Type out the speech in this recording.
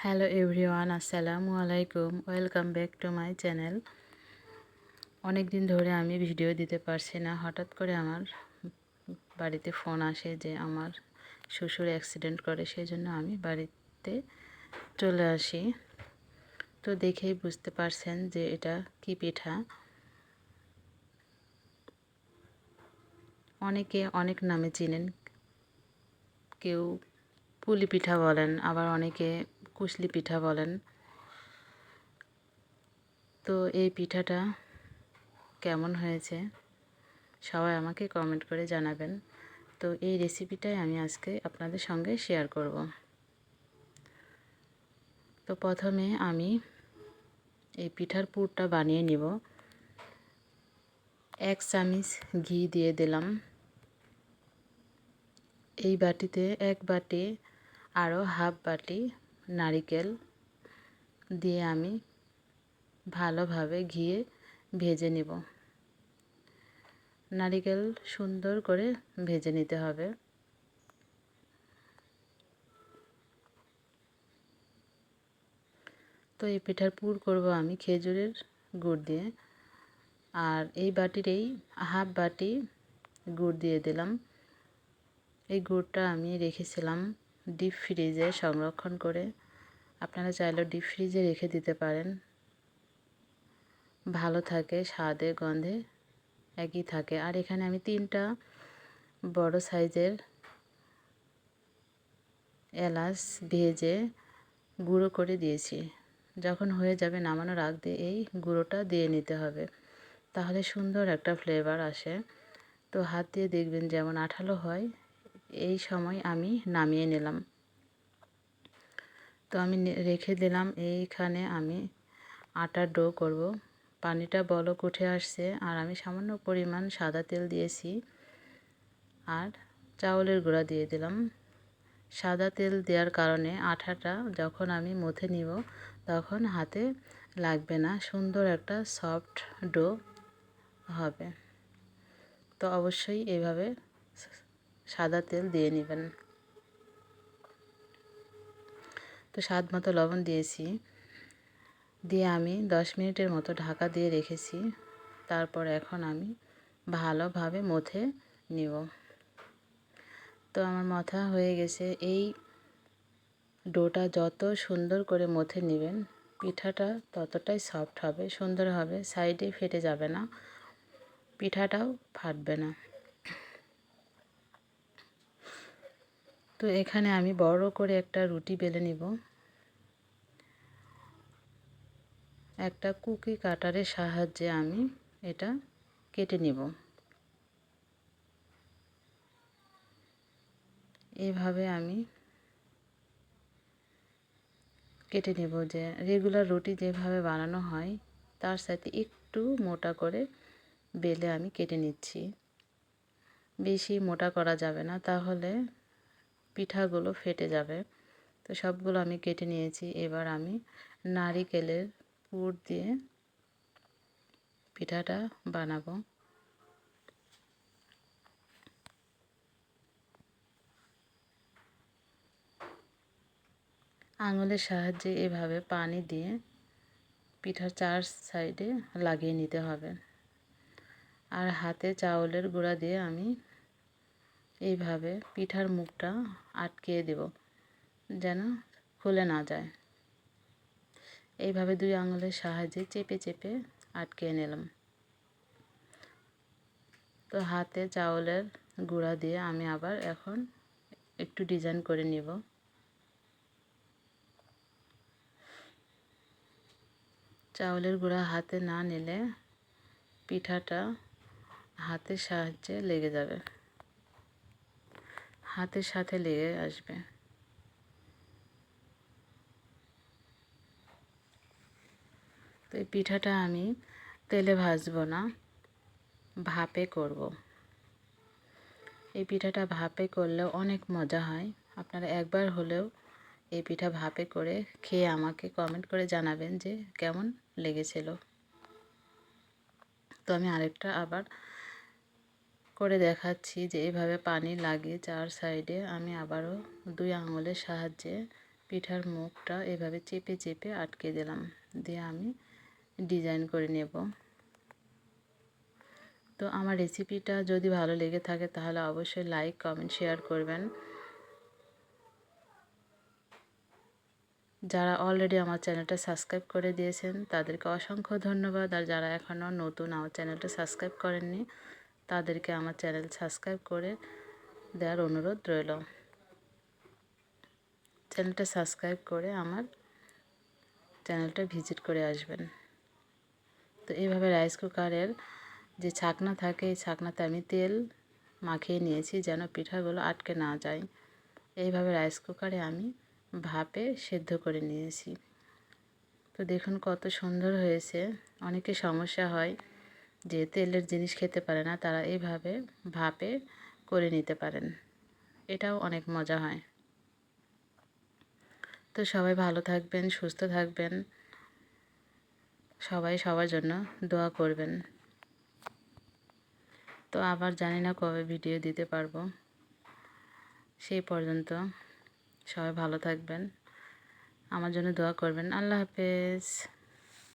Hello everyone, আসসালামু আলাইকুম। Welcome back to my channel. অনেক দিন ধরে আমি ভিডিও দিতে পারছি না। হঠাৎ করে আমার বাড়িতে ফোন আসে যে আমার শ্বশুর অ্যাক্সিডেন্ট করে, সেই জন্য আমি বাড়িতে চলে আসি। তো দেখেই বুঝতে পারছেন যে এটা কি পিঠা। অনেকে অনেক নামে চিনেন, কেউ পুলি পিঠা বলেন, আবার অনেকে কুশলি পিঠা বলেন। তো এই পিঠাটা কেমন হয়েছে সবাই আমাকে কমেন্ট করে জানাবেন। তো এই রেসিপিটাই আমি আজকে আপনাদের সঙ্গে শেয়ার করব। তো প্রথমে আমি এই পিঠার পুরটা বানিয়ে নিব। 1 চামচ ঘি দিয়ে দিলাম। এই বাটিতে 1 বাটি আরও হাফ বাটি নারিকেল দিয়ে আমি ভালোভাবে ঘিয়ে ভেজে নিব। নারিকেল সুন্দর করে ভেজে নিতে হবে। তো এই পিঠার পুর করব আমি খেজুরের গুড় দিয়ে। আর এই বাটিরেই হাফ বাটি গুড় দিয়ে দিলাম। এই গুড়টা আমি রেখেছিলাম ডিপ ফ্রিজে সংরক্ষণ করে। আপনারা চাইলেও ডিপ ফ্রিজে রেখে দিতে পারেন, ভালো থাকে, স্বাদে গন্ধে একই থাকে। আর এখানে আমি 3টা বড় সাইজের এলাচ ভেজে গুঁড়ো করে দিয়েছি। যখন হয়ে যাবে নামানোর আগ দিয়ে এই গুঁড়োটা দিয়ে নিতে হবে, তাহলে সুন্দর একটা ফ্লেভার আসে। তো হাত দিয়ে দেখবেন যেমন আঠালো হয়। এই সময় আমি নামিয়ে নিলাম। তো আমি রেখে দিলাম। এইখানে আমি আটার ডো করব। পানিটা বলক উঠে আসছে আর আমি সামান্য পরিমাণ সাদা তেল দিয়েছি আর চাউলের গুঁড়া দিয়ে দিলাম। সাদা তেল দেওয়ার কারণে আটাটা যখন আমি মথে নিব তখন হাতে লাগবে না, সুন্দর একটা সফট ডো হবে। তো অবশ্যই এভাবে সাদা তেল দিয়ে নেবেন। তো স্বাদ মতো লবণ দিয়েছি, দিয়ে আমি 10 মিনিটের মতো ঢাকা দিয়ে রেখেছি। তারপর এখন আমি ভালোভাবে মথে নিব। তো আমার মথা হয়ে গেছে। এই ডোটা যত সুন্দর করে মথে নেবেন পিঠাটা ততটাই সফট হবে, সুন্দর হবে, সাইডে ফেটে যাবে না, পিঠাটাও ফাটবে না। তো এখানে আমি বড় করে একটা রুটি বেলে নিব। একটা কুকি কাটারের সাহায্যে আমি এটা কেটে নিব। এইভাবে আমি কেটে নেব। যে রেগুলার রুটি যেভাবে বানানো হয় তার সাথে একটু মোটা করে বেলে আমি কেটে নিচ্ছি। বেশি মোটা করা যাবে না, তাহলে পিঠাগুলো ফেটে যাবে। তো সবগুলো আমি কেটে নিয়েছি। এবার আমি নারিকেলের পুর দিয়ে পিঠাটা বানাবো। আঙুলের সাহায্যে এভাবে পানি দিয়ে পিঠার 4 সাইডে লাগিয়ে নিতে হবে। আর হাতে চাউলের গুঁড়া দিয়ে আমি এইভাবে পিঠার মুখটা আটকিয়ে দেব যেন খুলে না যায়। এইভাবে 2 আঙুলের সাহায্যে চেপে চেপে আটকিয়ে নিলাম। তো হাতে চাউলের গুঁড়া দিয়ে আমি আবার এখন একটু ডিজাইন করে নিব। চাউলের গুঁড়া হাতে না নিলে পিঠাটা হাতের সাহায্যে লেগে যাবে, হাতের সাথে লেগে আসবে। তো এই পিঠাটা আমি তেলে ভাজবো না, ভাপে করব। এই পিঠাটা ভাপে করলেও অনেক মজা হয়। আপনারা একবার হলেও এই পিঠা ভাপে করে খেয়ে আমাকে কমেন্ট করে জানাবেন যে কেমন লেগেছিল। তো আমি আরেকটা আবার করে দেখাচ্ছি যে এইভাবে পানি লাগিয়ে 4 সাইডে আমি আবারও 2 আঙুলের সাহায্যে পিঠার মুখটা এভাবে চেপে চেপে আটকে দিলাম, দিয়ে আমি ডিজাইন করে নেব। তো আমার রেসিপিটা যদি ভালো লেগে থাকে তাহলে অবশ্যই লাইক, কমেন্ট, শেয়ার করবেন। যারা অলরেডি আমার চ্যানেলটা সাবস্ক্রাইব করে দিয়েছেন তাদেরকে অসংখ্য ধন্যবাদ। আর যারা এখনও নতুন আমার চ্যানেলটা সাবস্ক্রাইব করেননি তাদেরকে আমার চ্যানেল সাবস্ক্রাইব করে দেওয়ার অনুরোধ রইল। চ্যানেলটা সাবস্ক্রাইব করে আমার চ্যানেলটা ভিজিট করে আসবেন। তো এইভাবে রাইস কুকারের যে ছাকনা থাকে এই ছাকনাতে আমি তেল মাখিয়ে নিয়েছি যেন পিঠাগুলো আটকে না যায়। এইভাবে রাইস কুকারে আমি ভাপে সেদ্ধ করে নিয়েছি। তো দেখুন কত সুন্দর হয়েছে। অনেকে সমস্যা হয় যে তেলের জিনিস খেতে পারে না, তারা এইভাবে ভাপে করে নিতে পারেন, এটাও অনেক মজা হয়। তো সবাই ভালো থাকবেন, সুস্থ থাকবেন, সবাই সবার জন্য দোয়া করবেন। তো আবার জানি না কবে ভিডিও দিতে পারবো, সেই পর্যন্ত সবাই ভালো থাকবেন, আমার জন্য দোয়া করবেন। আল্লাহ হাফেজ।